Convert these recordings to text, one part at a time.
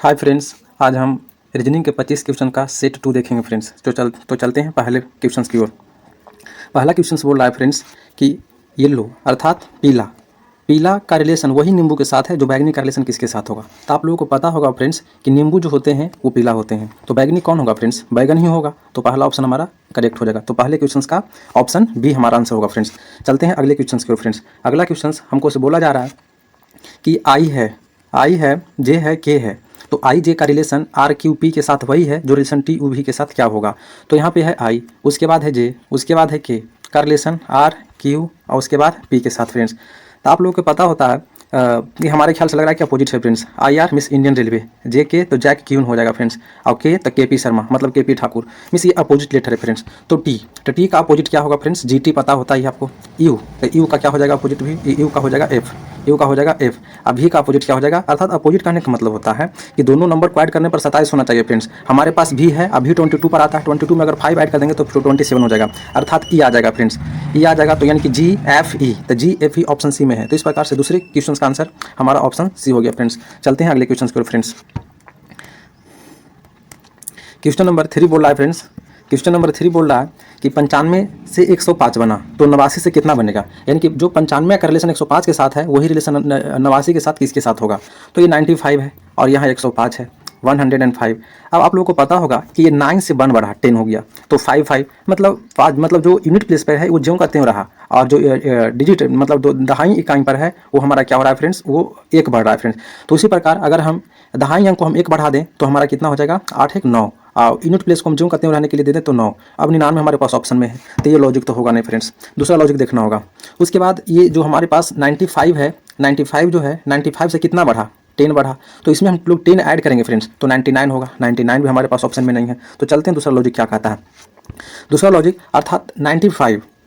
Hi friends, आज हम reasoning के 25 क्वेश्चन का सेट 2 देखेंगे फ्रेंड्स। तो चलते हैं पहले क्वेश्चन की ओर। पहला क्वेश्चन बोल रहा है फ्रेंड्स कि येलो अर्थात पीला, पीला का रिलेशन वही नींबू के साथ है जो बैगनी का रिलेशन किसके साथ होगा। तो आप लोगों को पता होगा फ्रेंड्स कि नींबू जो होते हैं वो पीला होते हैं, तो बैगनी कौन होगा फ्रेंड्स? बैगन ही होगा। तो पहला ऑप्शन हमारा करेक्ट हो जाएगा। तो पहले क्वेश्चन का ऑप्शन बी हमारा आंसर होगा फ्रेंड्स। चलते हैं अगले क्वेश्चन की ओर फ्रेंड्स। अगला क्वेश्चन हमको से बोला जा रहा है कि आई है, जे है, के है, तो आई जे का रिलेशन आर क्यू पी के साथ वही है जो रिलेशन टी यू वी के साथ क्या होगा। तो यहाँ पे है आई, उसके बाद है जे, उसके बाद है के का रिलेशन आर क्यू और उसके बाद पी के साथ फ्रेंड्स। तो आप लोगों को पता होता है ये हमारे ख्याल से लग रहा है कि अपोजिट है friends. I R miss Indian railway, J K तो जैक क्यून हो जाएगा फ्रेंड्स, और के तो के पी शर्मा मतलब के पी ठाकुर, मिस ये अपोजिट लेटर है फ्रेंड्स। तो टी का अपोजिट क्या होगा फ्रेंड्स? जी टी पता होता है आपको। यू, तो यू का क्या हो जाएगा अपोजिट? भी यू का हो जाएगा एफ, यू का हो जाएगा एफ। अब भी का अपोजिट क्या हो जाएगा? अर्थात अपोजिट कहने का मतलब होता है कि दोनों नंबर को ऐड करने पर 27 होना चाहिए फ्रेंड्स। हमारे पास भी है, अभी 22 पर आता है, 22 में अगर 5 ऐड कर देंगे तो 27 हो जाएगा, अर्थात ई आ जाएगा फ्रेंड्स, ई आ जाएगा। तो यानी कि जी एफ ई, तो जी एफ ई ऑप्शन सी में है। तो इस प्रकार से दूसरे क्वेश्चन का आंसर हमारा ऑप्शन सी हो गया फ्रेंड्स। चलते हैं अगले क्वेश्चन की ओर फ्रेंड्स। क्वेश्चन नंबर 3 बोल रहा है फ्रेंड्स, क्वेश्चन नंबर 3 बोल रहा है कि 95 से 105 बना तो 89 से कितना बनेगा। यानी कि जो 95 का रिलेशन 105 के साथ है वही रिलेशन 89 के साथ किसके साथ होगा। तो ये 95 है और यहाँ 105 है, 105। अब आप लोगों को पता होगा कि ये 9 से 1 बढ़ा 10 हो गया, तो 5 मतलब 5 मतलब जो यूनिट प्लेस पर है वो ज्यों का त्यों रहा, और जो डिजिट मतलब दो दहाई इकाई पर है वो हमारा क्या हो रहा है फ्रेंड्स? वो 1 बढ़ रहा है फ्रेंड्स। तो उसी प्रकार अगर हम दहाई अंक को हम 1 बढ़ा दें तो हमारा कितना हो जाएगा? 8 1 9, और यूनिट प्लेस को हम ज्यों का त्यों रहने के लिए दे दें तो 9। अब 99 हमारे पास ऑप्शन में है, तो ये लॉजिक तो होगा नहीं फ्रेंड्स, दूसरा लॉजिक देखना होगा। उसके बाद ये जो हमारे पास 95 है, 95 जो है 95 से कितना बढ़ा? 10 बढ़ा, तो इसमें हम लोग 10 ऐड करेंगे फ्रेंड्स तो 99 होगा। 99 भी हमारे पास ऑप्शन में नहीं है। तो चलते हैं दूसरा लॉजिक क्या कहता है। दूसरा लॉजिक अर्थात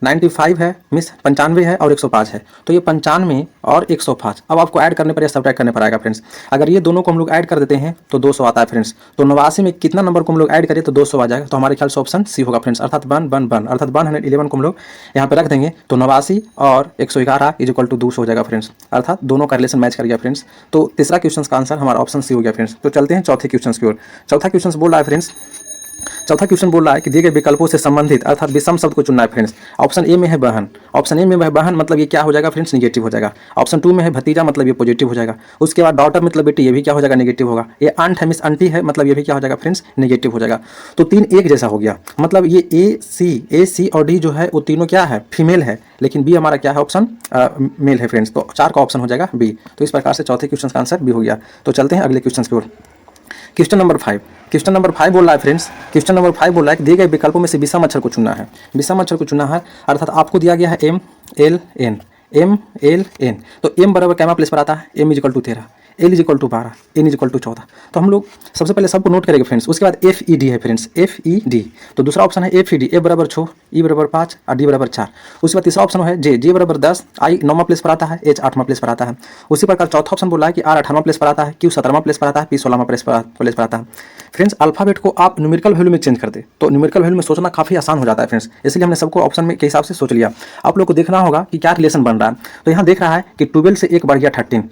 95 है मिस 95 है और 105 है, तो ये 95 और 105 अब आपको ऐड करने पर या सब्ट्रैक्ट करने पर आएगा फ्रेंड्स। अगर ये दोनों को हम लोग ऐड कर देते हैं तो 200 आता है फ्रेंड्स। तो 89 में कितना नंबर को हम लोग ऐड करें तो 200 आ जाएगा। तो हमारे ख्याल से ऑप्शन सी होगा फ्रेंड्स, अर्थात 1 अर्थात 111 को हम लोग यहाँ पे रख देंगे तो 89 और 111 इज इक्वल टू 200 हो जाएगा फ्रेंड्स, अर्थात दोनों का रिलेशन मैच कर गया फ्रेंड्स। तो तीसरा क्वेश्चन का आंसर हमारा ऑप्शन सी हो गया फ्रेंड्स। तो चलते हैं चौथे क्वेश्चन की ओर। चौथा क्वेश्चन बोल रहा है फ्रेंड्स, चौथा क्वेश्चन बोल रहा है कि दिए गए विकल्पों से संबंधित अर्थात विषम शब्द को चुनना है फ्रेंड्स। ऑप्शन ए में है बहन, ऑप्शन ए में है बहन मतलब ये क्या हो जाएगा फ्रेंड्स? निगेटिव हो जाएगा। ऑप्शन 2 में है भतीजा मतलब ये पॉजिटिव हो जाएगा। उसके बाद डॉटर मतलब बेटी, ये भी क्या हो जाएगा? निगेटिव होगा। ये आंट है मिस आंटी है मतलब ये भी क्या हो जाएगा फ्रेंड्स? निगेटिव हो जाएगा। तो 3 एक जैसा हो गया, मतलब ये ए सी और डी जो है वो तीनों क्या है? फीमेल है, लेकिन बी हमारा क्या है? ऑप्शन मेल है फ्रेंड्स। तो 4 का ऑप्शन हो जाएगा बी। तो इस प्रकार से चौथे क्वेश्चन का आंसर बी हो गया। तो चलते हैं अगले क्वेश्चन की ओर। क्वेश्चन नंबर 5 बोल रहा है फ्रेंड्स, क्वेश्चन नंबर 5 बोल रहा है कि दिए गए विकल्पों में से विषम अक्षर को चुनना है। विषम अक्षर को चुनना है अर्थात आपको दिया गया है एम एल एन, तो एम बराबर कैमा प्लेस पर आता है? M is equal to 13, L is equal to 12, N is equal to 14। तो हम लोग सबसे पहले सबको नोट करेंगे फ्रेंड्स। उसके बाद एफ ई डी है फ्रेंड्स, एफ ई डी। तो दूसरा ऑप्शन है एफ ई डी, ए बराबर 6, ई बराबर 5 और डी बराबर 4। उसके बाद तीसरा ऑप्शन है जे बराबर 10, आई 9वां प्लेस पर आता है, एच 8वां प्लेस पर आता है। उसी प्रकार चौथा ऑप्शन बोला है कि आर 18वां प्लेस पर आता है, क्यू 17वां प्लेस पर आता है, पी 16वां प्लेस पर आता है। फ्रेंड्स अल्फाबेट को आप न्यूमेरिकल वैल्यू में चेंज कर दे तो न्यूमेरिकल वैल्यू में सोचना काफी आसान हो जाता है फ्रेंड्स, इसलिए हमने सबको ऑप्शन में के हिसाब से सोच लिया। आप लोग को देखना होगा कि क्या रिलेशन बन रहा है। तो यहाँ देख रहा है कि 12 से 1 बढ़ गया 13,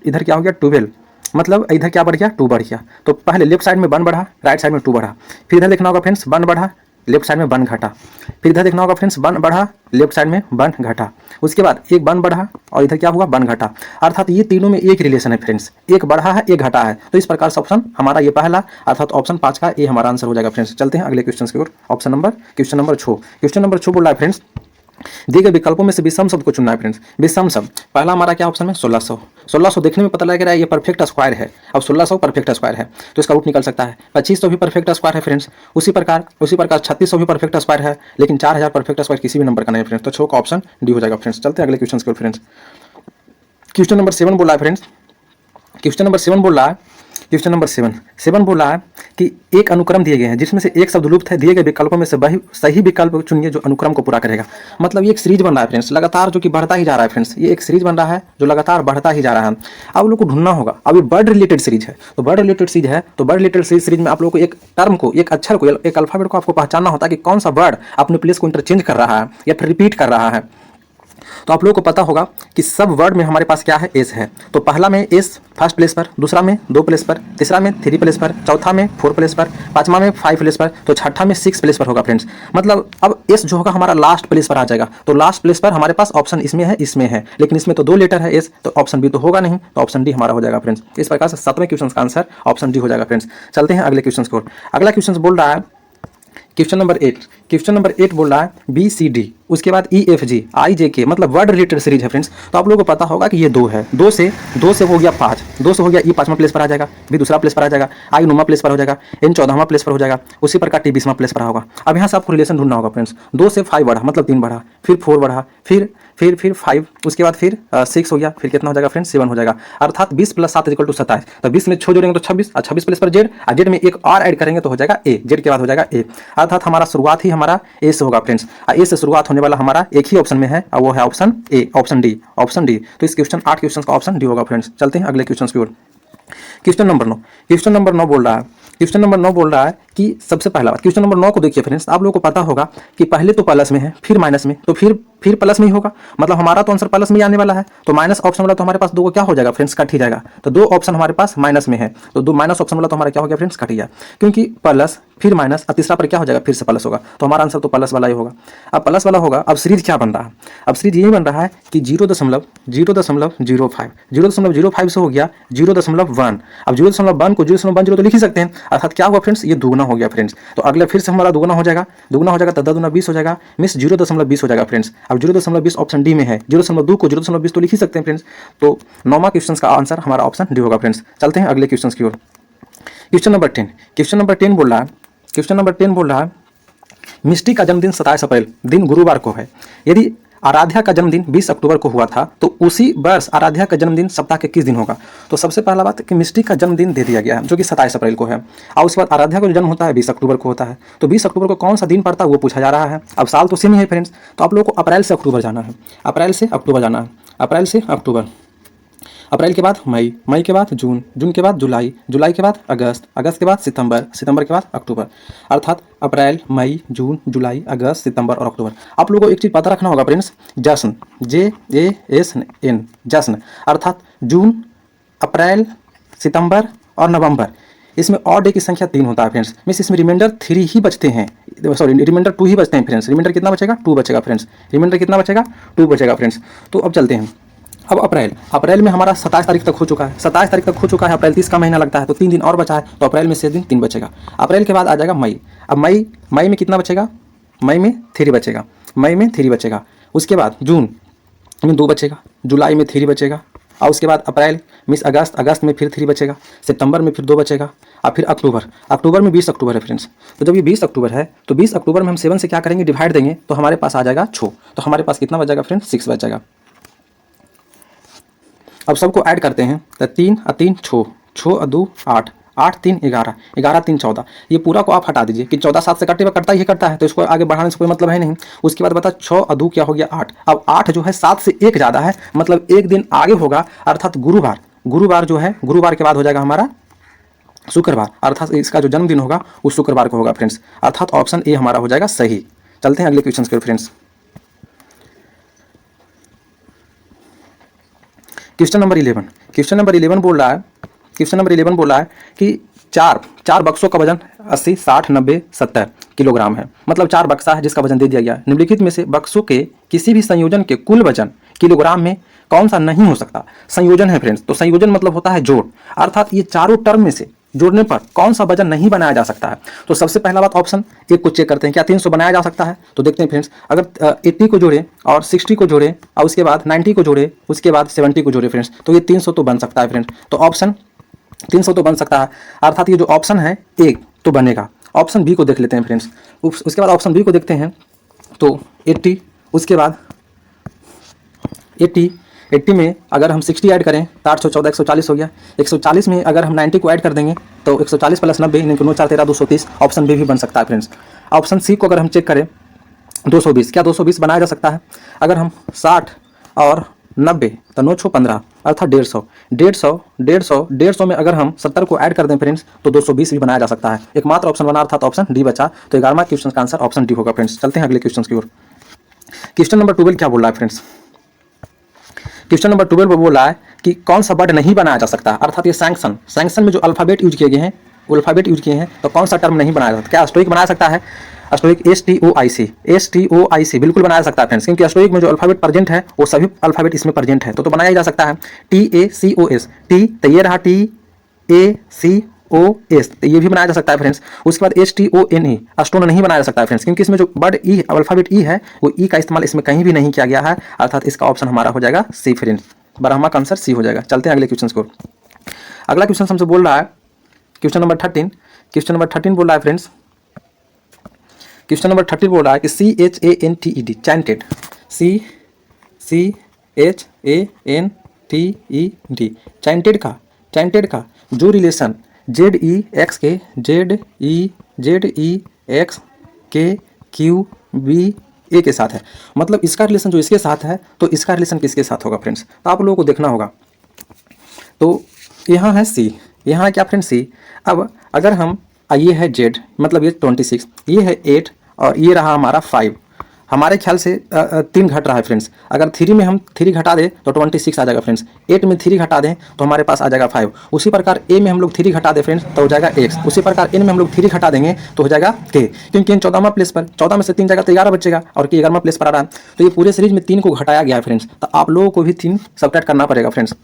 इधर क्या हो गया 12, मतलब इधर क्या बढ़ गया 2 बढ़ गया। तो पहले लेफ्ट साइड में 1 बढ़ा, राइट साइड में 2 बढ़ा। फिर इधर देखना होगा फ्रेंड्स 1 बढ़ा, लेफ्ट साइड में 1 घटा। फिर इधर देखना होगा फ्रेंड्स 1 बढ़ा, लेफ्ट साइड में 1 घटा। उसके बाद एक 1 बढ़ा और इधर क्या हुआ 1 घटा, अर्थात ये तीनों में एक रिलेशन है फ्रेंड्स, एक बढ़ा है एक घटा है। तो इस प्रकार से ऑप्शन हमारा ये पहला अर्थात ऑप्शन 5 का ये हमारा आंसर हो जाएगा फ्रेंड्स। चलते हैं अगले क्वेश्चन की ओर। क्वेश्चन नंबर 6, क्वेश्चन नंबर 6 बोल रहा है फ्रेंड्स दिए गए विकल्पों में से विषम शब्द को चुनना है फ्रेंड्स। विषम शब्द पहला हमारा क्या ऑप्शन है? 1600 देखने में पता लग रहा है ये परफेक्ट स्क्वायर है। अब 1600 परफेक्ट स्क्वायर है तो इसका रूट निकल सकता है। 2500 भी परफेक्ट स्क्वायर है फ्रेंड्स। उसी प्रकार 3600 भी परफेक्ट स्क्वायर है, लेकिन 4000 परफेक्ट स्क्वायर किसी भी नंबर का नहीं है फ्रेंड्स। तो 6 का ऑप्शन डी हो जाएगा फ्रेंड्स। चलते हैं अगले क्वेश्चन की ओर फ्रेंड्स। क्वेश्चन नंबर 7 बोला है फ्रेंड्स, क्वेश्चन नंबर 7 बोल रहा है, क्वेश्चन नंबर 7 बोल रहा है कि एक अनुक्रम दिए गए हैं जिसमें से एक शब्द लुप्त है, दिए गए विकल्पों में से वही सही विकल्प चुनिए जो अनुक्रम को पूरा करेगा। मतलब ये एक सीरीज बन रहा है फ्रेंड्स, लगातार जो कि बढ़ता ही जा रहा है फ्रेंड्स। ये एक सीरीज बन रहा है जो लगातार बढ़ता ही जा रहा है। आप लोग को ढूंढना होगा, अभी वर्ड रिलेटेड सीरीज है तो वर्ड रिलेटेड सीरीज है तो वर्ड रिलेटेड सीरीज में आप लोग को एक टर्म को, एक अक्षर को, एक अल्फाबेट को आपको पहचानना होता है कि कौन सा वर्ड अपने प्लेस को इंटरचेंज कर रहा है या फिर रिपीट कर रहा है। तो आप लोगों को पता होगा कि सब वर्ड में हमारे पास क्या है, एस है। तो पहला में एस फर्स्ट प्लेस पर, दूसरा में 2 प्लेस पर, तीसरा में 3 प्लेस पर, चौथा में 4 प्लेस पर, पांचवा में 5 प्लेस पर, तो छठा में 6 प्लेस पर होगा फ्रेंड्स। मतलब अब एस जो होगा हमारा लास्ट प्लेस पर आ जाएगा। तो लास्ट प्लेस पर हमारे पास ऑप्शन इसमें है, लेकिन इसमें तो 2 लेटर है एस, तो ऑप्शन बी तो होगा नहीं, तो ऑप्शन डी हमारा हो जाएगा फ्रेंड्स। इस प्रकार से 7वें क्वेश्चन का आंसर ऑप्शन डी हो जाएगा फ्रेंड्स। चलते हैं अगले क्वेश्चन की ओर। अगला क्वेश्चन बोल रहा है क्वेश्चन नंबर 8। क्वेश्चन नंबर 8 बोल रहा है बी सी डी, उसके बाद ई एफ जी आई जे के, मतलब वर्ड रिलेटेड सीरीज है फ्रेंड्स। तो आप लोगों को पता होगा कि ये 2 है, 2 से हो गया 5, 2 से हो गया ई 5वां प्लेस पर आ जाएगा, बी दूसरा प्लेस पर आ जाएगा, आई 9वां प्लेस पर हो जाएगा, एन 14वां प्लेस पर हो जाएगा, उसी प्रकार टी 20वां प्लेस पर होगा। अब यहाँ से आपको रिलेशन ढूंढना होगा फ्रेंड्स। 2 से 5 बढ़ा मतलब 3 बढ़ा, फिर 4 बढ़ा, फिर 5, उसके बाद फिर 6 हो गया, फिर कितना हो जाएगा फ्रेंड्स 7 हो जाएगा। अर्थात 20 + 7 = 27। तो 20 में 6 जोड़ेंगे तो 26, और 26 प्लेस पर जेड, और जेड में एक और ऐड करेंगे तो हो जाएगा ए, जेड के बाद हो जाएगा ए। अर्थात हमारा शुरुआत ही हमारा ए से होगा फ्रेंड्स, और ए से शुरुआत होने वाला हमारा एक ही ऑप्शन में है, और वो है ऑप्शन ए, ऑप्शन डी। तो इस क्वेश्चन 8 क्वेश्चन का ऑप्शन डी होगा फ्रेंड्स। चलते हैं अगले क्वेश्चन की ओर। Question number 9। क्वेश्चन नंबर 9 बोल रहा है कि सबसे पहला बात, क्वेश्चन नंबर 9 को देखिए फ्रेंड्स। आप लोगों को पता होगा कि पहले तो प्लस में है, फिर माइनस में, तो फिर प्लस में ही होगा, मतलब हमारा तो आंसर प्लस में ही आने वाला है। तो माइनस ऑप्शन वाला तो हमारे पास 2 को क्या हो जाएगा फ्रेंड्स, कट ही जाएगा। तो 2 ऑप्शन हमारे पास माइनस में है, तो 2 माइनस ऑप्शन वाला तो हमारा क्या हो गया फ्रेंड्स, कट ही गया, क्योंकि प्लस फिर माइनस और तीसरा पर क्या हो जाएगा, फिर से प्लस होगा। तो हमारा आंसर तो प्लस वाला ही होगा। अब प्लस वाला होगा। अब सीरीज क्या बन रहा है, अब सीरीज यही बन रहा है कि 0.05 0.05 से हो गया 0.1। अब 0.1 को 0.10 तो लिख ही सकते हैं, अर्थात क्या हुआ फ्रेंड्स, ये दुगना हो गया फ्रेंड्स। तो अगले फिर से हमारा दुगना हो जाएगा, तो 10 × 20 हो जाएगा, मिस 0.20 हो जाएगा फ्रेंड्स। अब 0.20 ऑप्शन डी में है, 0.2 को 0.20 तो लिख ही सकते हैं फ्रेंड्स। तो 9वां क्वेश्चन का आंसर हमारा ऑप्शन डी होगा फ्रेंड्स। चलते हैं अगले क्वेश्चन की ओर। Question number 10। क्वेश्चन नंबर 10 बोल रहा है मिष्टी का जन्मदिन 27 अप्रैल दिन गुरुवार को है। यदि आराध्या का जन्मदिन 20 अक्टूबर को हुआ था, तो उसी वर्ष आराध्या का जन्मदिन सप्ताह के किस दिन होगा। तो सबसे पहला बात कि मिष्टी का जन्मदिन दे दिया गया है, जो कि 27 अप्रैल को है, और उसके बाद आराध्या का जो जन्म होता है 20 अक्टूबर को होता है। तो 20 अक्टूबर को कौन सा दिन पड़ता है वो पूछा जा रहा है। अब साल तो सेम ही है फ्रेंड्स, तो आप लोगों को अप्रैल से अक्टूबर जाना है, अप्रैल से अक्टूबर, अप्रैल के बाद मई, मई के बाद जून, जून के बाद जुलाई, जुलाई के बाद अगस्त, अगस्त के बाद सितंबर, सितंबर के बाद अक्टूबर। अर्थात अप्रैल, मई, जून, जुलाई, अगस्त, सितंबर और अक्टूबर। आप लोगों को एक चीज़ पता रखना होगा फ्रेंड्स, जश्न, JASN, जश्न, अर्थात जून, अप्रैल, सितंबर और नवंबर, इसमें और डे की संख्या 3 होता है फ्रेंड्स। मीन्स इसमें रिमाइंडर 3 ही बचते हैं, सॉरी रिमाइंडर 2 ही बचते हैं फ्रेंड्स। रिमाइंडर कितना बचेगा, 2 बचेगा फ्रेंड्स। रिमाइंडर कितना बचेगा, 2 बचेगा फ्रेंड्स। तो अब चलते हैं। अब अप्रैल में हमारा 27 तारीख तक हो चुका है, 27 तारीख तक हो चुका है। अप्रैल 30 का महीना लगता है, तो 3 दिन और बचा है, तो अप्रैल में से दिन 3 बचेगा। अप्रैल के बाद आ जाएगा मई। अब मई में कितना बचेगा, मई में 3 बचेगा, उसके बाद जून में 2 बचेगा, जुलाई में 3 बचेगा, और उसके बाद अप्रैल मिस अगस्त में फिर 3 बचेगा, सितंबर में फिर 2 बचेगा, और फिर अक्टूबर में 20 अक्टूबर है फ्रेंड्स। तो जब ये 20 अक्टूबर है, तो 20 अक्टूबर में हम 7 से क्या करेंगे, डिवाइड देंगे, तो हमारे पास आ जाएगा 6। तो हमारे पास कितना बचेगा फ्रेंड्स, 6 बचेगा। अब सबको ऐड करते हैं, तो 3 और 3 6, 6 और 2 8, 8 3 11, 11 3 14। ये पूरा को आप हटा दीजिए कि 14 7 से कटता है, तो इसको आगे बढ़ाने से कोई मतलब है नहीं। उसके बाद बता 6 और 2 क्या हो गया 8। अब 8 जो है 7 से 1 ज़्यादा है, मतलब एक दिन आगे होगा, अर्थात गुरुवार जो है, गुरुवार के बाद हो जाएगा हमारा शुक्रवार, अर्थात इसका जो जन्मदिन होगा वो शुक्रवार को होगा फ्रेंड्स। अर्थात ऑप्शन ए हमारा हो जाएगा सही। चलते हैं अगले क्वेश्चन के फ्रेंड्स। क्वेश्चन नंबर 11 बोल रहा है कि चार बक्सों का वजन 80 60 90 70 किलोग्राम है। मतलब 4 बक्सा है जिसका वजन दे दिया गया। निम्नलिखित में से बक्सों के किसी भी संयोजन के कुल वजन किलोग्राम में कौन सा नहीं हो सकता। संयोजन है फ्रेंड्स, तो संयोजन मतलब होता है जोड़, अर्थात ये चारों टर्म में से जोड़ने पर कौन सा वजन नहीं बनाया जा सकता है। तो सबसे पहला बात ऑप्शन एक को चेक करते हैं, क्या 300 बनाया जा सकता है। तो देखते हैं फ्रेंड्स, अगर 80 को जोड़े और 60 को जोड़े और उसके बाद 90 को जोड़े, उसके बाद 70 को जोड़े फ्रेंड्स, तो ये 300 तो बन सकता है फ्रेंड्स। तो ऑप्शन 300 तो बन सकता है, अर्थात ये जो ऑप्शन है एक तो बनेगा। ऑप्शन बी को देख लेते हैं फ्रेंड्स। उसके बाद ऑप्शन बी को देखते हैं, तो 80, उसके बाद 80 में अगर हम 60 ऐड करें तो 814 140 हो गया। 140 में अगर हम 90 को ऐड कर देंगे तो 140 + 90 यानी कि 9 4 13 230। ऑप्शन बी भी बन सकता है फ्रेंड्स। ऑप्शन सी को अगर हम चेक करें 220, क्या 220 बनाया जा सकता है। अगर हम 60 और 90 तो 9 6 15 अर्थात 150 में अगर हम 70 को ऐड कर दें फ्रेंड्स तो 220 भी बनाया जा सकता है। एकमात्र ऑप्शन बना अर्थात ऑप्शन डी बचा। तो 11वां क्वेश्चन का आंसर ऑप्शन डी होगा फ्रेंड्स। चलते हैं अगले क्वेश्चन की ओर। क्वेश्चन नंबर 12 क्या बोल रहा है फ्रेंड्स। क्वेश्चन नंबर 12 पर बोला है कि कौन सा वर्ड नहीं बनाया जा सकता, अर्थात ये सैंक्शन में जो अल्फाबेट यूज किए गए हैं, वो अल्फाबेट यूज किए हैं, तो कौन सा टर्म नहीं बनाया जा सकता। क्या स्टोइक बनाया सकता है? स्टोइक STOIC बिल्कुल बनाया जा सकता है फ्रेंड्स, क्योंकि स्टोइक में जो अल्फाबेट प्रेजेंट है वो सभी अल्फाबेट इसमें प्रेजेंट है, तो बनाया जा सकता है। TACOS, टी तो ये रहा TACOS, तो ये भी बनाया जा सकता है फ्रेंड्स। उसके बाद STONE, स्टोन नहीं बनाया जा सकता है फ्रेंड्स, क्योंकि इसमें जो वर्ड ई अल्फाबेट ई है वो ई का इस्तेमाल इसमें कहीं भी नहीं किया गया है, अर्थात इसका ऑप्शन हमारा हो जाएगा सी फ्रेंड्स, ब्रह्मा का आंसर सी हो जाएगा। चलते हैं अगले क्वेश्चन को। अगला क्वेश्चन हमसे बोल रहा है क्वेश्चन नंबर 13। क्वेश्चन नंबर 13 बोल रहा है फ्रेंड्स, क्वेश्चन नंबर 13 बोल रहा है कि CHANTED चैंटेड, CHANTED चैंटेड का जो रिलेशन ZEX के QBA के साथ है, मतलब इसका रिलेशन जो इसके साथ है, तो इसका रिलेशन किसके साथ होगा फ्रेंड्स, तो आप लोगों को देखना होगा। तो यहाँ है C, यहाँ है क्या फ्रेंड्स C। अब अगर हम ये है Z, मतलब ये 26, ये है 8 और ये रहा हमारा 5, हमारे ख्याल से 3 घट रहा है फ्रेंड्स। अगर 3 में हम 3 घटा दें तो 26 आ जाएगा फ्रेंड्स, 8 में 3 घटा दें तो हमारे पास आ जाएगा 5। उसी प्रकार A में हम लोग 3 घटा दें फ्रेंड्स तो हो जाएगा X। उसी प्रकार N में हम लोग 3 घटा देंगे तो हो जाएगा K, क्योंकि N 14वां प्लेस पर, 14 में से 3 जाएगा तो 11 बचेगा और K 11वां प्लेस पर आ रहा है। तो ये पूरे सीरीज में 3 को घटाया गया है फ्रेंड्स, तो आप लोगों को भी 3 सब्ट्रैक्ट करना पड़ेगा फ्रेंड्स।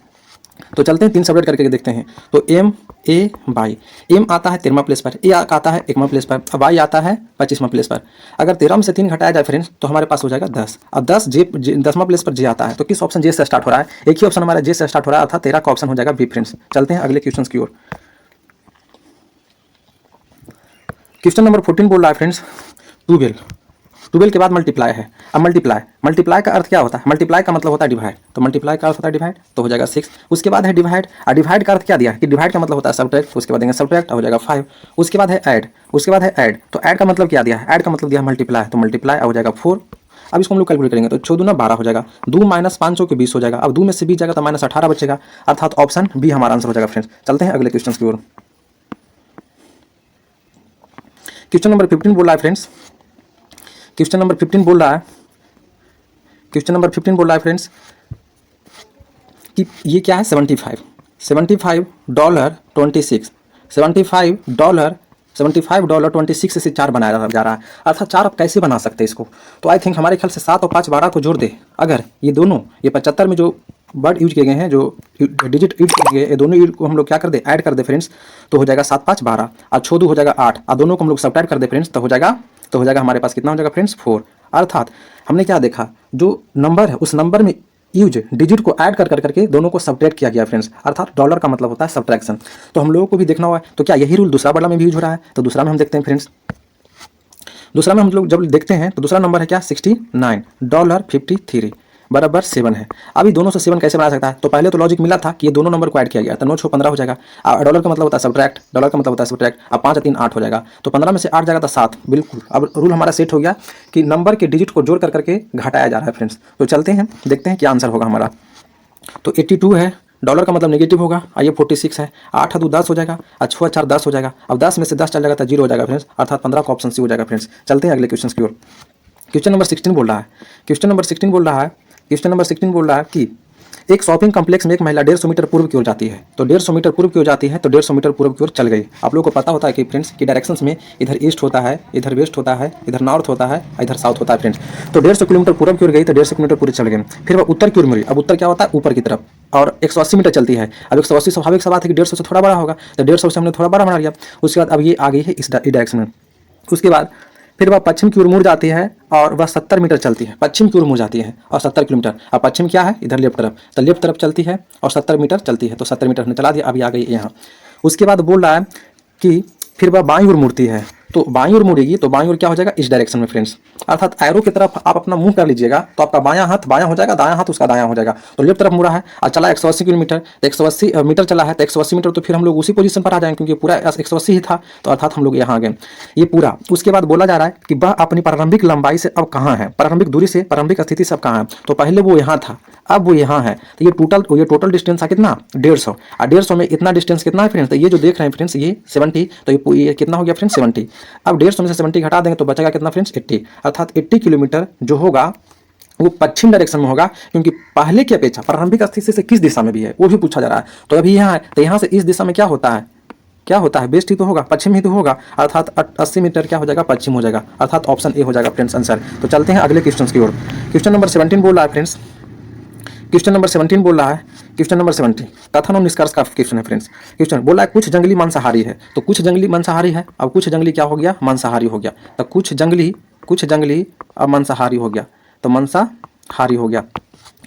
तो चलते हैं 3 सब्ट्रैक्ट करके देखते हैं। तो MA/, M आता है 13वां प्लेस पर, A आता है 1वां प्लेस पर, अब Y आता है 25वां प्लेस पर। अगर 13 में से 3 घटाया जाए फ्रेंड्स तो हमारे पास हो जाएगा 10। अब 10वां प्लेस पर J आता है, तो किस ऑप्शन J से स्टार्ट हो रहा है? एक ही ऑप्शन हमारा J से स्टार्ट हो रहा है, अर्थात 13 का ऑप्शन हो जाएगा B फ्रेंड्स। चलते हैं अगले क्वेश्चन की ओर। क्वेश्चन नंबर 14 बोल रहा है फ्रेंड्स 12 के बाद मल्टीप्लाई है। अब मल्टीप्लाई का अर्थ क्या होता है? मल्टीप्लाई का मतलब होता है डिवाइड, तो मल्टीप्लाई का अर्थ होता है डिवाइड, तो हो जाएगा 6। उसके बाद है डिवाइड, और डिवाइड का अर्थ क्या दिया है कि डिवाइड का मतलब होता है सब्ट्रैक्ट, उसके बाद देंगे सब्ट्रैक्ट, हो जाएगा 5। उसके बाद है ऐड, तो ऐड का मतलब क्या दिया है? ऐड का मतलब दिया है मल्टीप्लाई, तो मल्टीप्लाई हो जाएगा 4। अब इसको हम लोग कैलकुलेट करेंगे तो 14 दूना 12 हो जाएगा, 2 माइनस 500 के 20 हो जाएगा। अब 2 में से 20 जाएगा तो माइनस 18 बचेगा, अर्थात ऑप्शन बी हमारा आंसर हो जाएगा फ्रेंड्स। चलते हैं अगले क्वेश्चन की ओर। क्वेश्चन नंबर 15 बोल रहा है फ्रेंड्स, क्वेश्चन नंबर 15 बोल रहा है फ्रेंड्स कि ये क्या है? $75 $26 से 4 बनाया जा रहा है, अर्थात 4 आप कैसे बना सकते हैं इसको? तो आई थिंक हमारे ख्याल से 7 और 5 12 को जोड़ दे, अगर ये दोनों ये 75 में जो वर्ड यूज किए गए हैं, जो डिजिट यूज किए गए, ये दोनों यूज को हम लोग क्या कर दे? ऐड कर दे फ्रेंड्स, तो हो जाएगा 7 5 12 और 6 2 हो जाएगा 8, और दोनों को हम लोग सब्ट्रैक्ट कर दे फ्रेंड्स, तो हो जाएगा हमारे पास कितना हो जाएगा फ्रेंड्स? 4। अर्थात हमने क्या देखा, जो नंबर है उस नंबर में यूज डिजिट को ऐड कर करके दोनों को सब्ट्रैक्ट किया गया फ्रेंड्स, अर्थात डॉलर का मतलब होता है सब्ट्रैक्शन। तो हम लोगों को भी देखना हुआ है, तो क्या यही रूल दूसरा वाला में भी यूज हो रहा है? तो दूसरा में हम देखते हैं फ्रेंड्स। दूसरा में हम लोग जब देखते हैं तो दूसरा नंबर है क्या? $69.53 बराबर 7 है। अभी दोनों से 7 कैसे बना सकता है? तो पहले तो लॉजिक मिला था कि ये दोनों नंबर को ऐड किया गया, तो 9 6 15 हो जाएगा। डॉलर का मतलब होता है सब्ट्रैक्ट, अब 5 3 8 हो जाएगा, तो 15 में से 8 जाएगा तो 7, बिल्कुल। अब रूल हमारा सेट हो गया कि नंबर के डिजिट को जोड़ करके घटाया जा रहा है फ्रेंड्स। तो चलते हैं देखते हैं क्या आंसर होगा हमारा। तो 82 है, डॉलर का मतलब नेगेटिव होगा, और ये 46 है, 8 2 10 हो जाएगा, और 6 4 10 हो जाएगा। अब 10 में से 10 चल जाएगा तो 0 हो जाएगा फ्रेंड्स, अर्थात 15 का ऑप्शन सी हो जाएगा फ्रेंड्स। चलते हैं अगले क्वेश्चन की ओर। क्वेश्चन नंबर 16 बोल रहा है कि एक शॉपिंग कॉम्प्लेक्स में एक महिला 150 मीटर पूर्व की ओर जाती है, तो 150 मीटर पूर्व की ओर जाती है, तो 150 मीटर पूर्व की ओर चल गई। आप लोगों को पता होता है कि फ्रेंड्स की डायरेक्शंस में इधर ईस्ट होता है, इधर वेस्ट होता है, इधर नॉर्थ होता है, इधर साउथ होता है फ्रेंड्स। तो 150 किलोमीटर पूर्व की ओर गई, तो 150 किलोमीटर पूरी चल गई। फिर वह उत्तर की ओर मुड़ी, अब उत्तर क्या होता है? ऊपर की तरफ, और 180 मीटर चलती है। अब 180 स्वाभाविक सा बात है कि 150 से थोड़ा बड़ा होगा, तो 150 से हमने थोड़ा बड़ा बना लिया। उसके बाद अब ये आ गई है इस डायरेक्शन में। उसके बाद फिर वह पश्चिम की ओर मुड़ जाती है और वह 70 मीटर चलती है, पश्चिम की ओर मुड़ जाती है और 70 किलोमीटर। अब पश्चिम क्या है? इधर लेफ्ट तरफ, तो लेफ्ट तरफ चलती है और 70 मीटर चलती है, तो 70 मीटर हमने चला दिया। अभी आ गई यहाँ। उसके बाद बोल रहा है कि फिर वह बाईं ओर मुड़ती है, तो बाईं ओर मुड़ेगी, तो बाईं ओर क्या हो जाएगा? इस डायरेक्शन में फ्रेंड्स, अर्थात एरो की तरफ आप अपना मुंह कर लीजिएगा तो आपका बायां हाथ बायां हो जाएगा, दायां हाथ उसका दायां हो जाएगा। तो लेफ्ट तरफ मुड़ा है और चला 180 किलोमीटर, तो 180 मीटर चला है, तो 180 मीटर, तो फिर हम लोग उसी पोजीशन पर आ जाएंगे क्योंकि पूरा 180 ही था, तो अर्थात हम लोग यहाँ आ गए ये पूरा। उसके बाद बोला जा रहा है कि वह अपनी प्रारंभिक लंबाई से अब कहाँ है, प्रारंभिक दूरी से, प्रारंभिक स्थिति से अब कहाँ है? तो पहले वो यहाँ था, अब वो यहाँ है, तो ये टोटल डिस्टेंस है कितना? 150, और 150 में इतना डिस्टेंस कितना है फ्रेंड्स? तो ये जो देख रहे हैं फ्रेंड्स ये 70, तो ये कितना हो गया फ्रेंड्स? 70। अब 150 में से 70 घटा देंगे तो बचेगा कितना फ्रेंड्स? 80, अर्थात 80 किलोमीटर जो होगा वो पश्चिम डायरेक्शन में होगा, क्योंकि पहले की अपेक्षा प्रारंभिक स्थिति से किस दिशा में भी है वो भी पूछा जा रहा है। तो अभी यहाँ है, तो यहाँ से इस दिशा में क्या होता है, क्या होता है, वेस्ट ही तो होगा, पश्चिम ही तो होगा, अर्थात 80 मीटर क्या हो जाएगा, पश्चिम हो जाएगा, अर्थात ऑप्शन ए हो जाएगा फ्रेंड्स आंसर। तो चलते हैं अगले क्वेश्चन की ओर। क्वेश्चन नंबर 17 बोल रहा है फ्रेंड्स, क्वेश्चन नंबर 17 बोल रहा है, क्वेश्चन नंबर 17 कथन और निष्कर्ष का क्वेश्चन है फ्रेंड्स। क्वेश्चन बोला है कुछ जंगली मांसाहारी है, तो कुछ जंगली मांसाहारी है, अब कुछ जंगली क्या हो गया, मांसाहारी हो गया। तो कुछ जंगली अब मांसाहारी हो गया, तो मांसाहारी हो गया।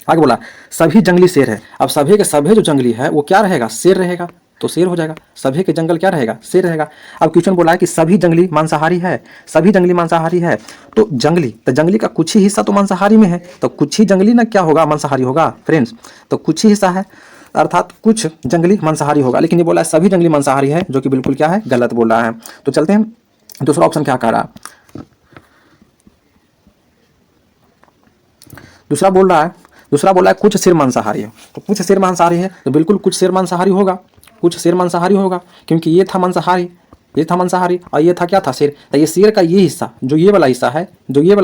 आगे बोला सभी जंगली शेर है, अब सभी के सभी जो जंगली है वो क्या रहेगा, शेर रहेगा, तो शेर हो जाएगा, सभी के जंगल क्या रहेगा, शेर रहेगा। अब क्वेश्चन बोला है कि सभी जंगली मांसाहारी है, सभी जंगली मांसाहारी है, तो जंगली का कुछ ही हिस्सा तो मांसाहारी में है, तो कुछ ही जंगली ना क्या होगा, मांसाहारी होगा फ्रेंड्स। तो कुछ ही हिस्सा है अर्थात कुछ जंगली मांसाहारी होगा, लेकिन ये बोला है सभी जंगली मांसाहारी है, जो कि बिल्कुल क्या है, गलत बोल रहा है। तो चलते हैं दूसरा ऑप्शन क्या कह रहा है, दूसरा बोला है कुछ शेर मांसाहारी है, तो कुछ शेर मांसाहारी है, तो बिल्कुल कुछ शेर मांसाहारी होगा, कुछ शेर मांसाहारी होगा, क्योंकि ये था मांसाहारी और ये था क्या था, शेर। तो ये शेर का ये हिस्सा जो ये वाला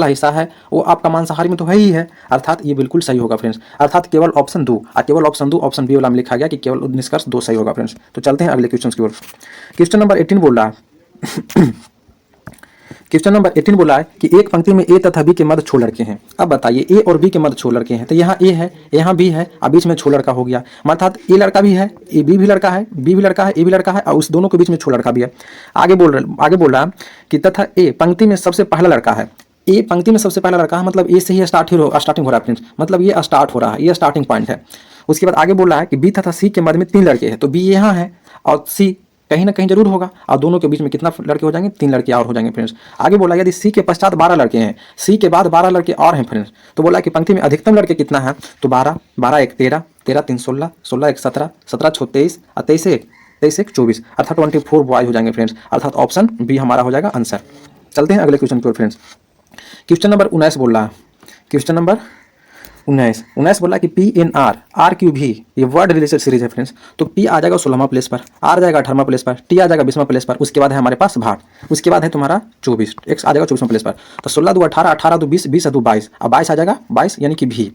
हिस्सा है वो आपका मांसाहारी में तो है ही है, अर्थात ये बिल्कुल सही होगा फ्रेंड्स, अर्थात केवल ऑप्शन 2 ऑप्शन बी वाला में लिखा गया कि केवल निष्कर्ष 2 सही होगा फ्रेंड्स। तो चलते हैं अगले क्वेश्चन की ओर। क्वेश्चन नंबर 18 बोल रहा है क्वेश्चन नंबर 18 बोला है कि एक पंक्ति में ए तथा बी के मध्य छो लड़के हैं। अब बताइए ए और बी के मध्य छो लड़के हैं, तो यहाँ ए है, यहाँ बी है, और बीच में छो लड़का हो गया, अर्थात ए लड़का भी है, ए बी भी लड़का है, बी भी लड़का है, ए भी लड़का है, और उस दोनों के बीच में छो लड़का भी है। आगे बोल रहा है कि तथा ए पंक्ति में सबसे पहला लड़का है, ए पंक्ति में सबसे पहला लड़का है, मतलब ए से ही स्टार्टिंग हो रहा है फ्रेंड्स, मतलब ये स्टार्ट हो रहा है, ये स्टार्टिंग पॉइंट है। उसके बाद आगे बोल रहा है कि बी तथा सी के मध्य में 3 लड़के हैं, तो बी यहाँ है और सी कहीं ना कहीं जरूर होगा, और दोनों के बीच में कितना लड़के हो जाएंगे, 3 लड़के और हो जाएंगे फ्रेंड्स। आगे बोला यदि सी के पश्चात 12 लड़के हैं, सी के बाद 12 लड़के और हैं फ्रेंड्स, तो बोला कि पंक्ति में अधिकतम लड़के कितना है, तो 12 1 13, 13 3 16, 16 1 17, 17 6 23 और 23 1 24, अर्थात 24 बॉय हो जाएंगे फ्रेंड्स, अर्थात ऑप्शन बी हमारा हो जाएगा आंसर। चलते हैं अगले क्वेश्चन की ओर फ्रेंड्स। क्वेश्चन नंबर 19 बोल रहा है, क्वेश्चन नंबर 19 बोला कि पी एन आर क्यू भी ये वर्ड रिलेटेड सीरीज है फ्रेंड्स, तो पी आ जाएगा 16वां प्लेस पर, आर जाएगा 18वां प्लेस पर, टी आ जाएगा 20वां प्लेस पर, उसके बाद है हमारे पास भाट, उसके बाद है तुम्हारा 24, एक्स आ जाएगा 24वां प्लेस पर। तो 16 2 18, 18 2 20, 20 2 22, अब 22 आ जाएगा 22, यानी कि भी,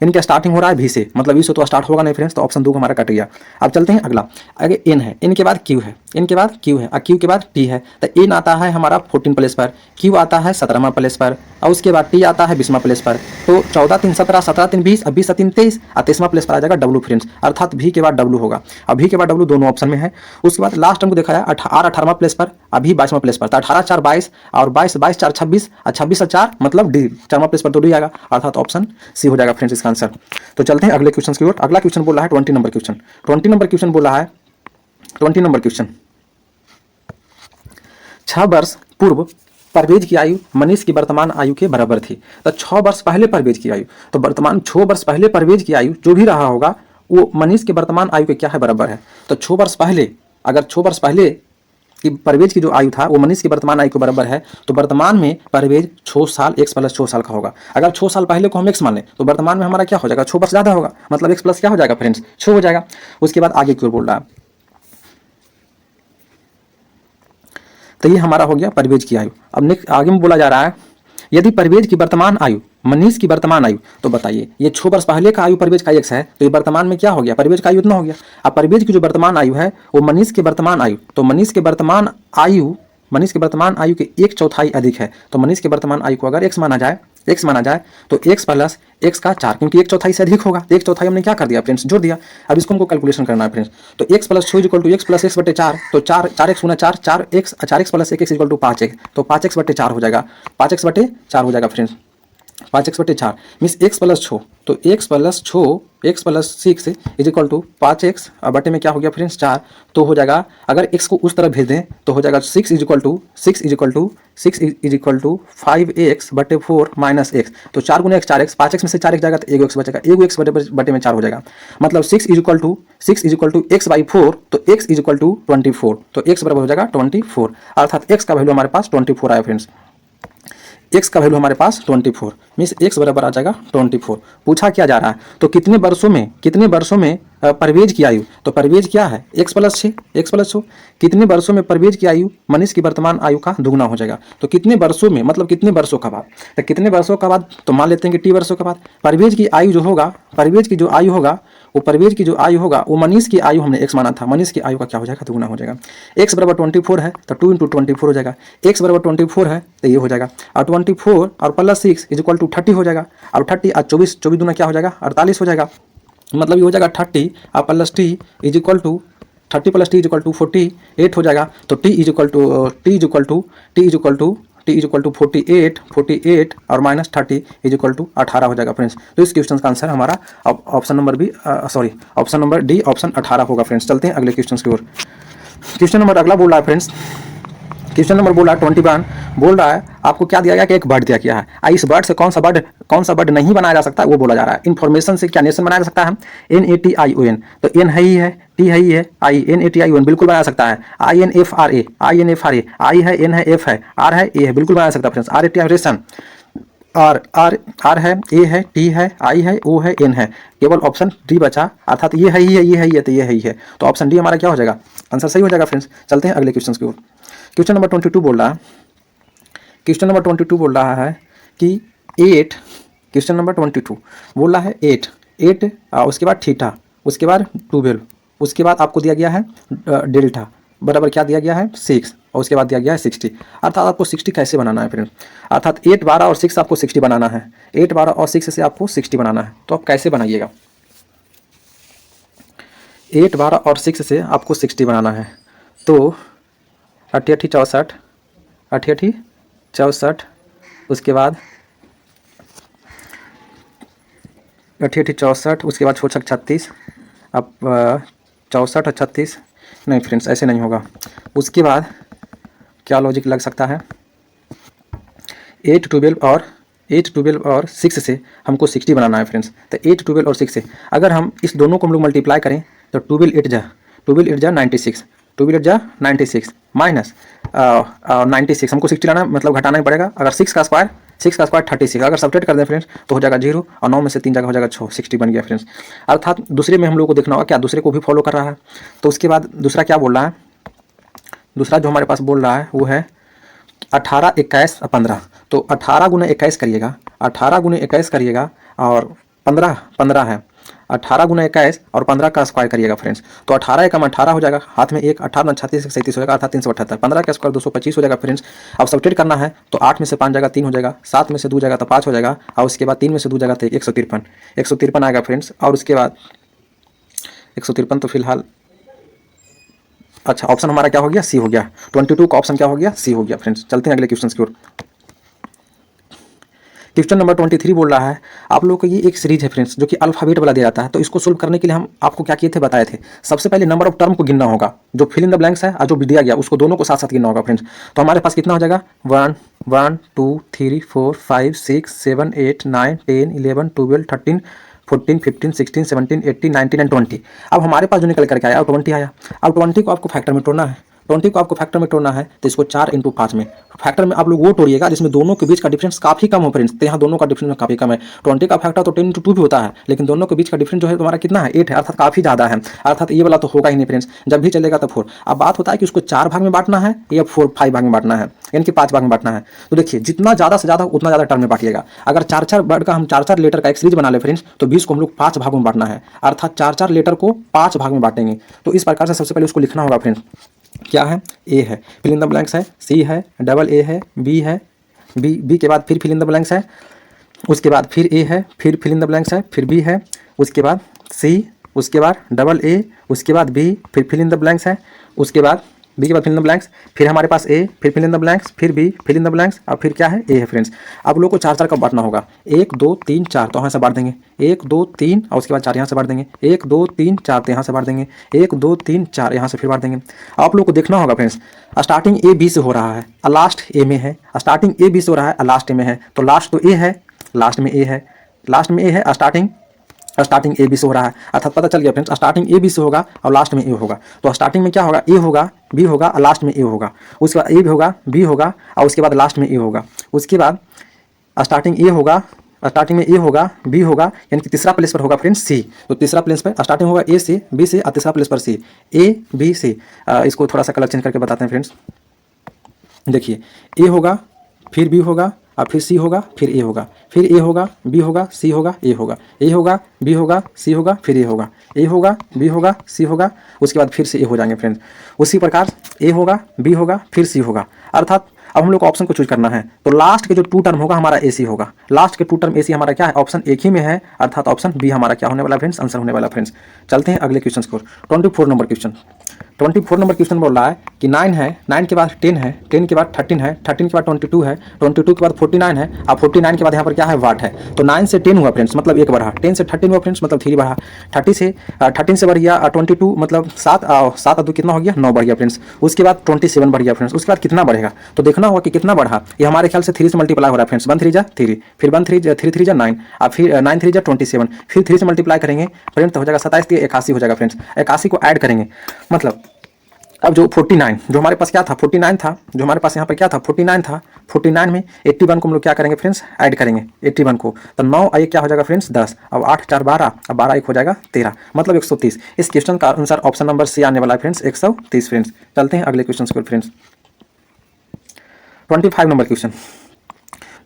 यानी कि स्टार्टिंग हो रहा है भी से, मतलब इससे तो स्टार्ट होगा नहीं फ्रेंड्स, तो ऑप्शन 2 हमारा कट गया। अब चलते हैं अगला, आगे एन है, एन के बाद क्यू है, एन के बाद क्यू है, और क्यू के बाद टी है, तो एन आता है हमारा 14 प्लेस पर, क्यू आता है 17वां प्लेस पर, और उसके बाद टी आता है 20वां प्लेस पर। तो 14 3 17, 17 3 20, 20 3 23, और 23वां प्लेस पर आ जाएगा डब्लू फ्रेंड्स, अर्थात भी के बाद डब्लू होगा, अब भी के बाद डब्लू दोनों ऑप्शन में है। उसके बाद लास्ट हमको दिखाया आर 18वां प्लेस पर, अभी 22वां प्लेस पर, तो 18 4 22, और 22 22 4 26, और 26 4 मतलब डी 4वां प्लेस पर तो डी आएगा, अर्थात ऑप्शन सी हो जाएगा फ्रेंड्स इसका आंसर। तो चलते हैं अगले क्वेश्चन की ओर। अगला क्वेश्चन बोला है 20 नंबर क्वेश्चन, 20 नंबर क्वेश्चन बोला है, 20 नंबर क्वेश्चन, 6 वर्ष पूर्व परवेज की आयु मनीष की वर्तमान आयु के बराबर थी, तो 6 वर्ष पहले परवेज की आयु, तो वर्तमान 6 वर्ष पहले परवेज की आयु जो भी रहा होगा वो मनीष की वर्तमान आयु के क्या है, बराबर है। तो 6 वर्ष पहले, अगर 6 वर्ष पहले कि परवेज की जो आयु था वो मनीष की वर्तमान आयु के बराबर है, तो वर्तमान में परवेज 6 साल x प्लस 6 साल का होगा। अगर 6 साल पहले को हम x मान लें तो वर्तमान में हमारा क्या हो जाएगा, 6 वर्ष ज़्यादा होगा, मतलब x प्लस क्या हो जाएगा फ्रेंड्स, 6 हो जाएगा। उसके बाद आगे की ओर बोल रहा है, तो ये हमारा हो गया परवेज की आयु। अब नेक्स्ट आगे में बोला जा रहा है यदि परवेज की वर्तमान आयु मनीष की वर्तमान आयु, तो बताइए ये 6 वर्ष पहले का आयु परवेज का x है, तो ये वर्तमान में क्या हो गया, परवेज का आयु इतना हो गया। अब परवेज की जो वर्तमान आयु है वो मनीष की वर्तमान आयु, तो मनीष की वर्तमान आयु के 1/4 अधिक है, तो मनीष की वर्तमान आयु को अगर x माना जाए तो x प्लस x का 4, क्योंकि 1/4 से अधिक होगा, तो 1/4 हमने क्या कर दिया फ्रेंड्स, जोड़ दिया। अब इसको हमको कैलकुलेशन करना है फ्रेंड्स, तो x plus 6 equal to x plus x बटे 4, तो 4x Guna 4 4x plus 1x equal to 5x, तो 5x बटे 4 हो जाएगा, 5x बटे 4 हो जाएगा फ्रेंड्स, 5x बटे 4 मीन्स x प्लस 6, तो x plus 6 is equal to 5x बटे में क्या हो गया फ्रेंड्स 4, तो हो जाएगा अगर x को उस तरफ भेज दें तो हो जाएगा 6 इज इक्वल टू 5x बटे 4 माइनस x, तो 4 गुना x 4x, 5x में से 4x जाएगा तो एगो x बचेगा, एगो x बटे में 4 हो जाएगा, मतलब 6 is equal to x by 4, तो x इज इक्वल टू 24, तो x बराबर हो जाएगा 24, अर्थात x का वैल्यू हमारे पास 24 आया फ्रेंड्स, x का वैल्यू हमारे पास 24। मीन्स x बराबर आ जाएगा 24। पूछा क्या जा रहा है, तो कितने वर्षों में परवेज की आयु, तो परवेज क्या है x प्लस 6, कितने वर्षों में परवेज की आयु मनीष की वर्तमान आयु का दुगुना हो जाएगा। तो कितने वर्षों में मतलब कितने वर्षों का बाद, तो कितने वर्षों का बाद, तो मान लेते हैं कि t वर्षों के बाद परवेज की आयु जो होगा, परवेज की जो आयु होगा वो मनीष की आयु हमने x माना था, मनीष की आयु का क्या हो जाएगा, दुगुना हो जाएगा। x बराबर 24 है तो 2 × 24 हो जाएगा, x बराबर 24 है तो ये हो जाएगा, और 24 और प्लस 6 इज इक्वल टू 30 हो जाएगा, और 30 और 24 दूना क्या हो जाएगा 48 हो जाएगा, मतलब ये हो जाएगा 30 और plus T is equal to 30 plus T is equal to 48 हो जाएगा। तो टी इज इक्वल टू 48 और माइनस 30 इज इक्वल टू 18 हो जाएगा फ्रेंड्स। तो इस क्वेश्चन का आंसर हमारा ऑप्शन नंबर डी ऑप्शन 18 होगा फ्रेंड्स। चलते हैं अगले क्वेश्चन की ओर। क्वेश्चन नंबर अगला बोल रहा है फ्रेंड्स, क्वेश्चन नंबर बोला 21 बोल रहा है आपको क्या दिया गया कि एक बर्ड दिया गया है, इस बर्ड से कौन सा बर्ड नहीं बनाया जा सकता वो बोला जा रहा है। इन्फॉर्मेशन से क्या नेशन बनाया जा सकता है, NATION, तो N है ही है, T है ही है, I NATION बिल्कुल बना सकता है, INFRA I है, N है, F है, R है, A है, बिल्कुल बना सकता है फ्रेंड्स। RAT रेशन, R है, A है, T है, I है, O है, N है, केवल ऑप्शन डी बचा, अर्थात ये है ही है, ये है ही है, तो ये है ही है, तो ऑप्शन डी हमारा क्या हो जाएगा, आंसर सही हो जाएगा फ्रेंड्स। चलते हैं अगले क्वेश्चन की ओर। क्वेश्चन नंबर 22 बोल रहा है, क्वेश्चन नंबर 22 बोल रहा है कि 8, क्वेश्चन नंबर 22 बोल रहा है 8 उसके बाद थीटा, उसके बाद 12, उसके बाद आपको दिया गया है डेल्टा बराबर क्या दिया गया है 6, और उसके बाद दिया गया है 60। अर्थात आपको 60 कैसे बनाना है फ्रेंड्स, अर्थात 8, 12 और 6 आपको 60 बनाना है, 8, 12 और 6 से आपको 60 बनाना है। तो आप कैसे बनाइएगा, 8, 12 और 6 से आपको 60 बनाना है, तो 88 64, उसके बाद 88 64, उसके बाद 36, अब 64 और 36, नहीं फ्रेंड्स ऐसे नहीं होगा। उसके बाद क्या लॉजिक लग सकता है, 8, 12 और 6 से हमको 60 बनाना है फ्रेंड्स। तो 8, 12 और 6 से अगर हम इस दोनों को हम लोग मल्टीप्लाई करें तो 12 8 जा 96, 12 8 जा 96 माइनस 96, हमको 60 लाना मतलब घटाना ही पड़ेगा। अगर 6 का स्क्वायर 36, अगर सब्ट्रैक्ट कर दें फ्रेंड्स तो हो जाएगा 0, और 9 में से 3 जगह हो जाएगा 6, 60 बन गया फ्रेंड्स। अर्थात दूसरे में हम लोग को देखना होगा क्या दूसरे को भी फॉलो कर रहा है। तो उसके बाद दूसरा क्या बोल रहा है, दूसरा जो हमारे पास बोल रहा है वो है 18, 21 और 15, तो 18 × 21 करिएगा, 18 × 21 करिएगा और 15 है, 18 × 21 और 15 का स्क्वायर करिएगा फ्रेंड्स, तो 18 एकम 18 हो जाएगा, हाथ में 1, 18 36 37 हो जाएगा, अर्थात 378, 15 का स्क्वायर 225 हो जाएगा फ्रेंड्स। अब सब्ट्रैक्ट करना है तो 8 में से 5 जाएगा 3 हो जाएगा, 7 में से 2 जाएगा तो 5 हो जाएगा, और उसके बाद 3 में से 2 जाएगा तो 153 आएगा फ्रेंड्स। और उसके बाद 153 तो फिलहाल अच्छा ऑप्शन हमारा क्या हो गया, सी हो गया, 22 का ऑप्शन क्या हो गया, सी हो गया फ्रेंड्स। चलते हैं अगले क्वेश्चन की ओर। क्वेश्चन नंबर 23 बोल रहा है आप लोगों को ये एक सीरीज है फ्रेंड्स जो कि अल्फाबेट वाला दिया जाता है। तो इसको सोल्व करने के लिए हम आपको क्या किए थे, बताए थे। सबसे पहले नंबर ऑफ टर्म को गिनना होगा, जो फिल इन द ब्लैंक्स है और जो दिया गया उसको दोनों को साथ साथ गिनना होगा फ्रेंड्स। तो हमारे पास कितना हो जाएगा 1 1 2 3 4 5 6 7 8 9 10 11 12 13 14 15 16 17 18 19 एंड 20। अब हमारे पास जो निकल करके आया 20 आया। अब 20 को आपको फैक्टर में तोड़ना है, 20 को आपको फैक्टर में तोड़ना है तो इसको 4 × 5 में फैक्टर में आप लोग वो तोड़िएगा जिसमें दोनों के बीच का डिफरेंस काफी कम हो फ्रेंड्स। तो यहाँ दोनों का डिफरेंस काफी कम है, 20 का फैक्टर तो 10 × 2 भी होता है, लेकिन दोनों के बीच का डिफरेंस जो है तुम्हारा कितना है 8 है, अर्थात काफी ज्यादा है, अर्थात ये वाला तो होगा ही नहीं फ्रेंड्स, जब भी चलेगा तो 4। अब बात होता है कि उसको 4 भाग में बांटना है या 5 भाग में बांटना है, यानी कि 5 भाग में बांटना है। तो देखिए जितना ज्यादा से ज्यादा उतना ज्यादा टर्म में बांटिएगा। अगर 4 वर्ड का हम 4 लेटर का एक सीरीज बना ले फ्रेंड्स तो 20 को हम लोग 5 भागों में बांटना है, अर्थात 4 लेटर को 5 भाग में बांटेंगे। तो इस प्रकार से सबसे पहले उसको लिखना होगा फ्रेंड्स, क्या है ए है, फिल इन द ब्लैंक्स है, सी है, डबल ए है, बी है, बी के बाद फिर फिल इन द ब्लैंक्स है, उसके बाद फिर ए है, फिर फिल इन द ब्लैंक्स है, फिर बी है, उसके बाद सी, उसके बाद डबल ए, उसके बाद बी, फिर फिल इन द ब्लैंक्स है, उसके बाद बी के बाद फिल इन द ब्लैंक्स, फिर हमारे पास ए, फिर फिल इन द ब्लैंक्स, फिर B, fill in the blanks, अब फिर क्या है ए है फ्रेंड्स। अब लोग को 4 का बांटना होगा, 1 2 3 4 तो यहाँ से बांट देंगे, 1 2 3 और उसके बाद 4 यहाँ से बांट देंगे, 1 2 3 4 तो यहाँ से बांट देंगे, 1 2 3 4 यहाँ से फिर बांट देंगे। आप लोग को देखना होगा फ्रेंड्स स्टार्टिंग ए बी से हो रहा है, लास्ट ए में है, स्टार्टिंग ए बी से हो रहा है, लास्ट ए में है, तो लास्ट तो ए है, लास्ट में ए है, लास्ट में ए है, स्टार्टिंग ए बी से हो रहा है, अर्थात पता चल गया फ्रेंड्स स्टार्टिंग ए बी से होगा और लास्ट में ए होगा। तो स्टार्टिंग में क्या होगा, ए होगा, बी होगा और लास्ट में ए होगा, उसके बाद ए भी होगा, बी होगा और उसके बाद लास्ट में ए होगा, उसके बाद स्टार्टिंग ए होगा, स्टार्टिंग में ए होगा, बी होगा, यानी कि तीसरा प्लेस पर होगा फ्रेंड्स सी। तो तीसरा प्लेस पर स्टार्टिंग होगा ए से, बी से, और तीसरा प्लेस पर सी, ए बी सी। इसको थोड़ा सा कलर चेंज करके बताते हैं फ्रेंड्स। देखिए ए होगा, फिर बी होगा, और फिर सी होगा, फिर ए होगा, फिर ए होगा, बी होगा, सी होगा, ए होगा, ए होगा, बी होगा, सी होगा, फिर ए होगा, ए होगा, बी होगा, सी होगा, उसके बाद फिर से ए हो जाएंगे फ्रेंड्स। उसी प्रकार ए होगा, बी होगा, फिर सी होगा। अर्थात अब हम लोग को ऑप्शन को चूज करना है, तो लास्ट के जो 2 टर्म होगा हमारा ए सी होगा। लास्ट के 2 टर्म ए सी हमारा क्या है, ऑप्शन एक ही में है, अर्थात ऑप्शन बी हमारा क्या होने वाला फ्रेंड्स, आंसर होने वाला फ्रेंड्स। चलते हैं अगले क्वेश्चन को। 24 नंबर क्वेश्चन। 24 नंबर क्वेश्चन बोल रहा है कि 9 है, 9 के बाद 10 है, 10 के बाद 13 है, 13 के बाद 22 है, 22 के बाद 49 है, और 49 के बाद यहाँ पर क्या है, वाट है। तो 9 से 10 हुआ फ्रेंड्स, मतलब 1 बढ़ा, 10 से 13 हुआ फ्रेंड्स, मतलब 3 बढ़ा, 13 से बढ़ गया 22, मतलब 7 और 2 कितना हो गया, 9 बढ़ गया फ्रेंड्स। उसके बाद 27 बढ़ गया फ्रेंड्स। उसके बाद कितना बढ़ेगा, तो देखना होगा कि कितना बढ़ा। ये हमारे ख्याल से 3 से मल्टीप्लाई हो रहा है फ्रेंड्स, 1 3 जा 3, फिर 1 3 3 3 जा 9, और फिर 9 3 जा 27, फिर 3 से मल्टीप्लाई करेंगे फ्रेंड्स तो हो जाएगा 27, 81 हो जाएगा फ्रेंड्स। 81 को ऐड करेंगे, मतलब अब जो 49 जो हमारे पास क्या था, 49 था, जो हमारे पास यहाँ पर क्या था, 49 था, 49 में 81 को हम लोग क्या करेंगे फ्रेंड्स, ऐड करेंगे 81 को, तो 9 और 1 क्या हो जाएगा फ्रेंड्स, 10, अब 8 4 12, अब 12 1 हो जाएगा 13, मतलब 130। इस क्वेश्चन का आंसर ऑप्शन नंबर सी आने वाला है फ्रेंड्स, 130 फ्रेंड्स। चलते हैं अगले क्वेश्चन को friends. 25 number question.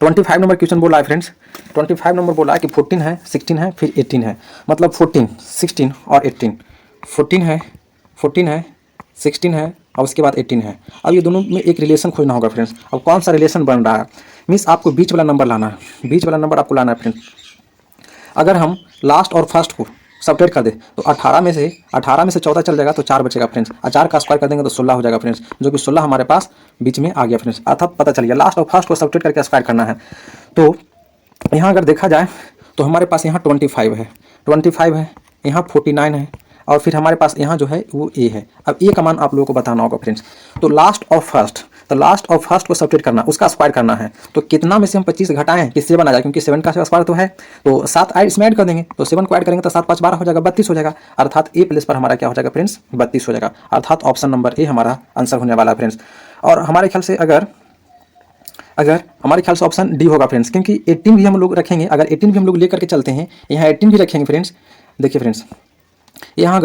25 number question बोला है फ्रेंड्स, 25 नंबर बोला है कि 14 है, 16 है, फिर 18 है, मतलब 14 16 और 18, 14 है, 14 है, 16 है, और उसके बाद 18 है। अब ये दोनों में एक रिलेशन खोजना होगा फ्रेंड्स। अब कौन सा रिलेशन बन रहा है, मीन्स आपको बीच वाला नंबर लाना है, बीच वाला नंबर आपको लाना है फ्रेंड्स। अगर हम लास्ट और फर्स्ट को सब्ट्रैक्ट कर दे तो 18 में से 14 चल जाएगा तो 4 बचेगा फ्रेंड्स, और 4 का स्क्वायर कर देंगे तो 16 हो जाएगा फ्रेंड्स, जो कि 16 हमारे पास बीच में आ गया फ्रेंड्स। अर्थात पता चल गया लास्ट और फर्स्ट को सब्ट्रैक्ट करके स्क्वायर करना है। तो यहाँ अगर देखा जाए तो हमारे पास यहाँ 25 है, 25 है, यहाँ 49 है, और फिर हमारे पास यहाँ जो है वो ए है। अब ए का मान आप लोगों को बताना होगा फ्रेंड्स। तो लास्ट और फर्स्ट, तो लास्ट और फर्स्ट को सब्ट्रैक्ट करना, उसका स्क्वायर करना है। तो कितना में से हम 25 घटाएं कि 7 आ जाए, क्योंकि 7 का स्क्वायर तो है, तो 7 इसमें ऐड कर देंगे, तो 7 को ऐड करेंगे तो 7 5 12 हो जाएगा, 32 हो जाएगा। अर्थात ए प्लेस पर हमारा क्या हो जाएगा फ्रेंड्स, 32 हो जाएगा। अर्थात ऑप्शन नंबर ए हमारा आंसर होने वाला है फ्रेंड्स। और हमारे ख्याल से अगर हमारे ख्याल से ऑप्शन डी होगा फ्रेंड्स, क्योंकि 18 भी हम लोग रखेंगे, अगर 18 भी हम लोग लेकर के चलते हैं, यहाँ 18 भी रखेंगे फ्रेंड्स। देखिए फ्रेंड्स, यहाँ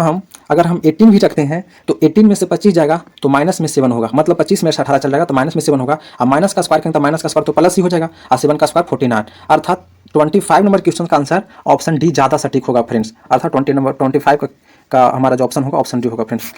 हम अगर हम 18 भी रखते हैं तो 18 में से 25 जाएगा तो माइनस में 7 होगा, मतलब 25 में से 18 चल जाएगा तो माइनस में 7 होगा। अब माइनस का स्क्वायर करेंगे तो माइनस का स्क्वायर तो प्लस ही हो जाएगा, और 7 का स्क्वायर 49। अर्थात 25 नंबर क्वेश्चन का आंसर ऑप्शन डी ज़्यादा सटीक होगा फ्रेंड्स। अर्थात 25 का हमारा जो ऑप्शन होगा ऑप्शन डी होगा फ्रेंड्स।